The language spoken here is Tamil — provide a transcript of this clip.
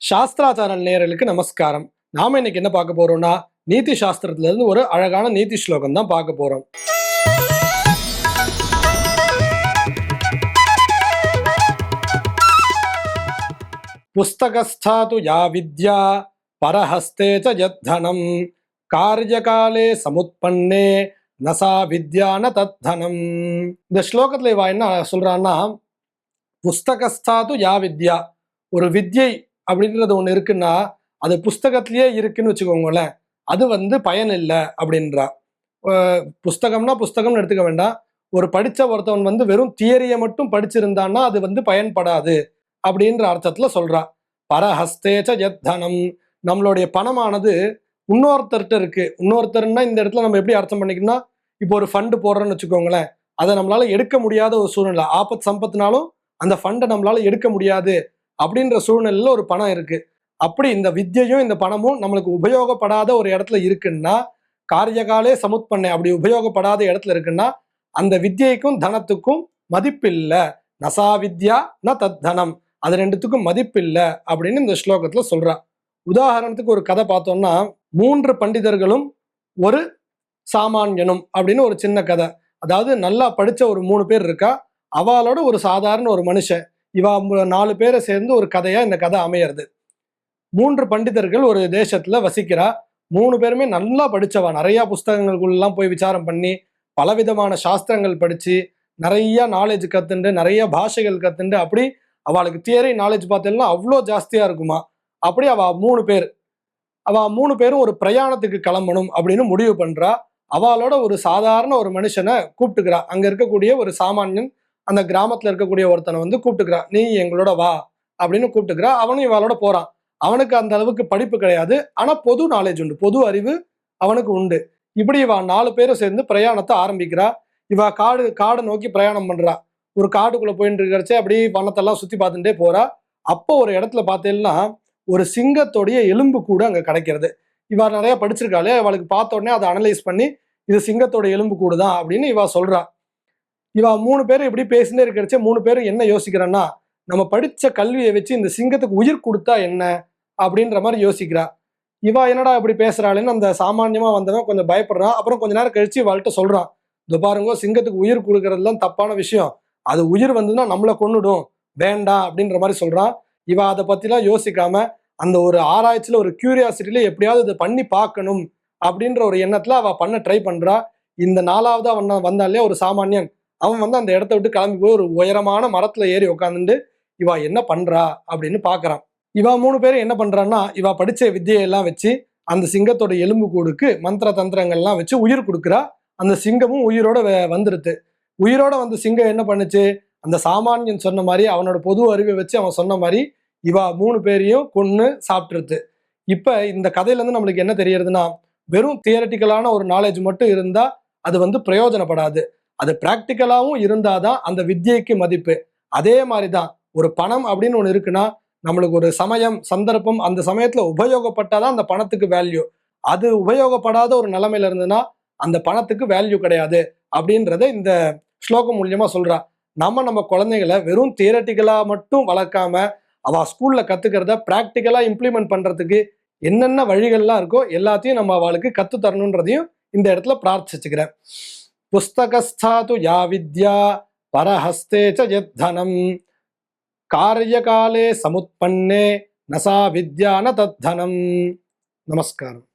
சாஸ்திராச்சாரல் நேயர்களுக்கு நமஸ்காரம். நாம இன்னைக்கு என்ன பார்க்க போறோம்னா, நீதி சாஸ்திரத்துல இருந்து ஒரு அழகான நீதி ஸ்லோகம் தான் பார்க்க போறோம். புஸ்தகஸ்தாது யா வித்யா பரஹஸ்தே ச யத்தனம் காரியகாலே சமுத்பன்னே நசா வித்யா ந தத்தனம். இந்த ஸ்லோகத்துல இவ என்ன சொல்றான்னா, புஸ்தகஸ்தாது யா வித்யா, ஒரு வித்யை அப்படின்றது ஒன்று இருக்குன்னா அது புஸ்தகத்திலேயே இருக்குன்னு வச்சுக்கோங்களேன், அது பயன் இல்லை அப்படின்றா. புஸ்தகம்னா புஸ்தகம்னு எடுத்துக்க வேண்டாம். ஒரு படித்த ஒருத்தவன் வெறும் தியரியை மட்டும் படிச்சிருந்தான்னா அது பயன்படாது அப்படின்ற அர்த்தத்துல சொல்றா. பரஹஸ்தேச்ச யத்தனம், நம்மளுடைய பணமானது இன்னொருத்தர்கிட்ட இருக்கு. இன்னொருத்தர்னா இந்த இடத்துல நம்ம எப்படி அர்த்தம் பண்ணிக்கணும்னா, இப்போ ஒரு ஃபண்டு போடுறோன்னு வச்சுக்கோங்களேன், அதை நம்மளால எடுக்க முடியாத ஒரு சூழ்நிலை, ஆபத் சம்பத்துனாலும் அந்த ஃபண்டை நம்மளால எடுக்க முடியாது அப்படின்ற சூழ்நிலையில ஒரு பணம் இருக்கு. அப்படி இந்த வித்யையும் இந்த பணமும் நம்மளுக்கு உபயோகப்படாத ஒரு இடத்துல இருக்குன்னா, காரியகாலே சமுத்பன்னே, அப்படி உபயோகப்படாத இடத்துல இருக்குன்னா அந்த வித்யைக்கும் தனத்துக்கும் மதிப்பில்லை. நசா வித்யா ந தத்தனம், அது ரெண்டுத்துக்கும் மதிப்பில்லை அப்படின்னு இந்த ஸ்லோகத்துல சொல்றா. உதாரணத்துக்கு ஒரு கதை பார்த்தோம்னா, 3 பண்டிதர்களும் ஒரு சாமானியனும் அப்படின்னு ஒரு சின்ன கதை. அதாவது நல்லா படிச்ச ஒரு 3 பேர் இருக்கா, அவளோட ஒரு சாதாரண ஒரு மனுஷன், இவ 4 பேரை சேர்ந்து ஒரு கதையா இந்த கதை அமையிறது. 3 பண்டிதர்கள் ஒரு தேசத்துல வசிக்கிறா. 3 பேருமே நல்லா படிச்சவா, நிறைய புஸ்தகங்களுக்குள்ளெல்லாம் போய் விசாரம் பண்ணி பலவிதமான சாஸ்திரங்கள் படிச்சு நிறைய நாலேஜ் கத்துண்டு நிறைய பாஷைகள் கத்துண்டு அப்படி அவளுக்கு தியரி நாலேஜ் பார்த்தீங்கன்னா அவ்வளோ ஜாஸ்தியா இருக்குமா. அப்படி அவ 3 பேரும் ஒரு பிரயாணத்துக்கு கிளம்பணும் அப்படின்னு முடிவு பண்றா. அவளோட ஒரு சாதாரண ஒரு மனுஷனை கூப்பிட்டுக்கிறா. அங்க இருக்கக்கூடிய ஒரு சாமானியன், அந்த கிராமத்துல இருக்கக்கூடிய ஒருத்தனை கூப்பிட்டுக்கிறா. நீ எங்களோட வா அப்படின்னு கூப்பிட்டுக்கிறா. அவனும் இவளோட போறான். அவனுக்கு அந்த அளவுக்கு படிப்பு கிடையாது, ஆனா பொது நாலேஜ் உண்டு, பொது அறிவு அவனுக்கு உண்டு. இப்படி இவ 4 பேரும் சேர்ந்து பிரயாணத்தை ஆரம்பிக்கிறா. இவ காடை நோக்கி பிரயாணம் பண்றா. ஒரு காட்டுக்குள்ள போயிட்டு இருக்கிறச்சே அப்படி வனத்தெல்லாம் சுத்தி பார்த்துட்டே போறா. அப்போ ஒரு இடத்துல பார்த்தீங்கன்னா ஒரு சிங்கத்தோடைய எலும்பு கூட அங்க கிடைக்கிறது. இவ நிறைய படிச்சிருக்காளே, அவளுக்கு பார்த்த உடனே அதை அனலைஸ் பண்ணி இது சிங்கத்தோட எலும்பு கூடு தான் அப்படின்னு இவ சொல்றா. இவ 3 பேரும் இப்படி பேசினே இருக்கிறச்சே 3 பேரும் என்ன யோசிக்கிறன்னா, நம்ம படிச்ச கல்வியை வச்சு இந்த சிங்கத்துக்கு உயிர் கொடுத்தா என்ன அப்படின்ற மாதிரி யோசிக்கிறா. இவ என்னடா இப்படி பேசுறாளேன்னு அந்த சாமானியமா வந்தவன் கொஞ்சம் பயப்படுறான். அப்புறம் கொஞ்ச நேரம் கழிச்சு இவள்கிட்ட சொல்றான், இது பாருங்க, சிங்கத்துக்கு உயிர் கொடுக்கறதுலாம் தப்பான விஷயம், அது உயிர் வந்துன்னா நம்மளை கொன்னுடும், வேண்டாம் அப்படின்ற மாதிரி சொல்றான். இவ அதை பத்திலாம் யோசிக்காம அந்த ஒரு ஆராய்ச்சியில ஒரு கியூரியாசிட்டியில எப்படியாவது இதை பண்ணி பார்க்கணும் அப்படின்ற ஒரு எண்ணத்துல அவ பண்ண ட்ரை பண்றா. இந்த 4வது அவன் வந்தாலே ஒரு சாமானியன், அவன் அந்த இடத்த விட்டு கிளம்பி போய் ஒரு உயரமான மரத்துல ஏறி உட்காந்துட்டு இவ என்ன பண்றா அப்படின்னு பாக்குறான். இவ 3 பேரும் என்ன பண்றான்னா, இவ படிச்ச வித்தியெல்லாம் வச்சு அந்த சிங்கத்தோட எலும்பு கூடுக்கு மந்திர தந்திரங்கள்லாம் வச்சு உயிர் கொடுக்குறா. அந்த சிங்கமும் உயிரோட வந்துருது. உயிரோட வந்து சிங்கம் என்ன பண்ணுச்சு, அந்த சாமானியன் சொன்ன மாதிரி அவனோட பொது அறிவை வச்சு அவன் சொன்ன மாதிரி இவ 3 பேரையும் கொன்னு சாப்பிட்டுருது. இப்ப இந்த கதையில இருந்து நம்மளுக்கு என்ன தெரியறதுன்னா, வெறும் தியரட்டிக்கலான ஒரு நாலேஜ் மட்டும் இருந்தா அது பிரயோஜனப்படாது. அது பிராக்டிக்கலாவும் இருந்தாதான் அந்த வித்யைக்கு மதிப்பு. அதே மாதிரிதான் ஒரு பணம் அப்படின்னு ஒண்ணு இருக்குன்னா, நம்மளுக்கு ஒரு சமயம் சந்தர்ப்பம் அந்த சமயத்துல உபயோகப்பட்டாதான் அந்த பணத்துக்கு வேல்யூ. அது உபயோகப்படாத ஒரு நிலைமையில இருந்ததுன்னா அந்த பணத்துக்கு வேல்யூ கிடையாது அப்படின்றத இந்த ஸ்லோகம் மூலியமா சொல்றா. நம்ம குழந்தைகளை வெறும் தியரட்டிக்கலா மட்டும் வளர்க்காம அவ ஸ்கூல்ல கத்துக்கிறத பிராக்டிக்கலா இம்ப்ளிமெண்ட் பண்றதுக்கு என்னென்ன வழிகள்லாம் இருக்கோ எல்லாத்தையும் நம்ம அவளுக்கு கத்து தரணுன்றதையும் இந்த இடத்துல பிரார்த்திச்சுக்கிறேன். புஸ்தகஸ்தாது யா வித்யா பரஹஸ்தே ச யத்தனம் காரியகாலே சமுத்பன்னே நசா வித்யா ந தத்தனம். நமஸ்காரம்.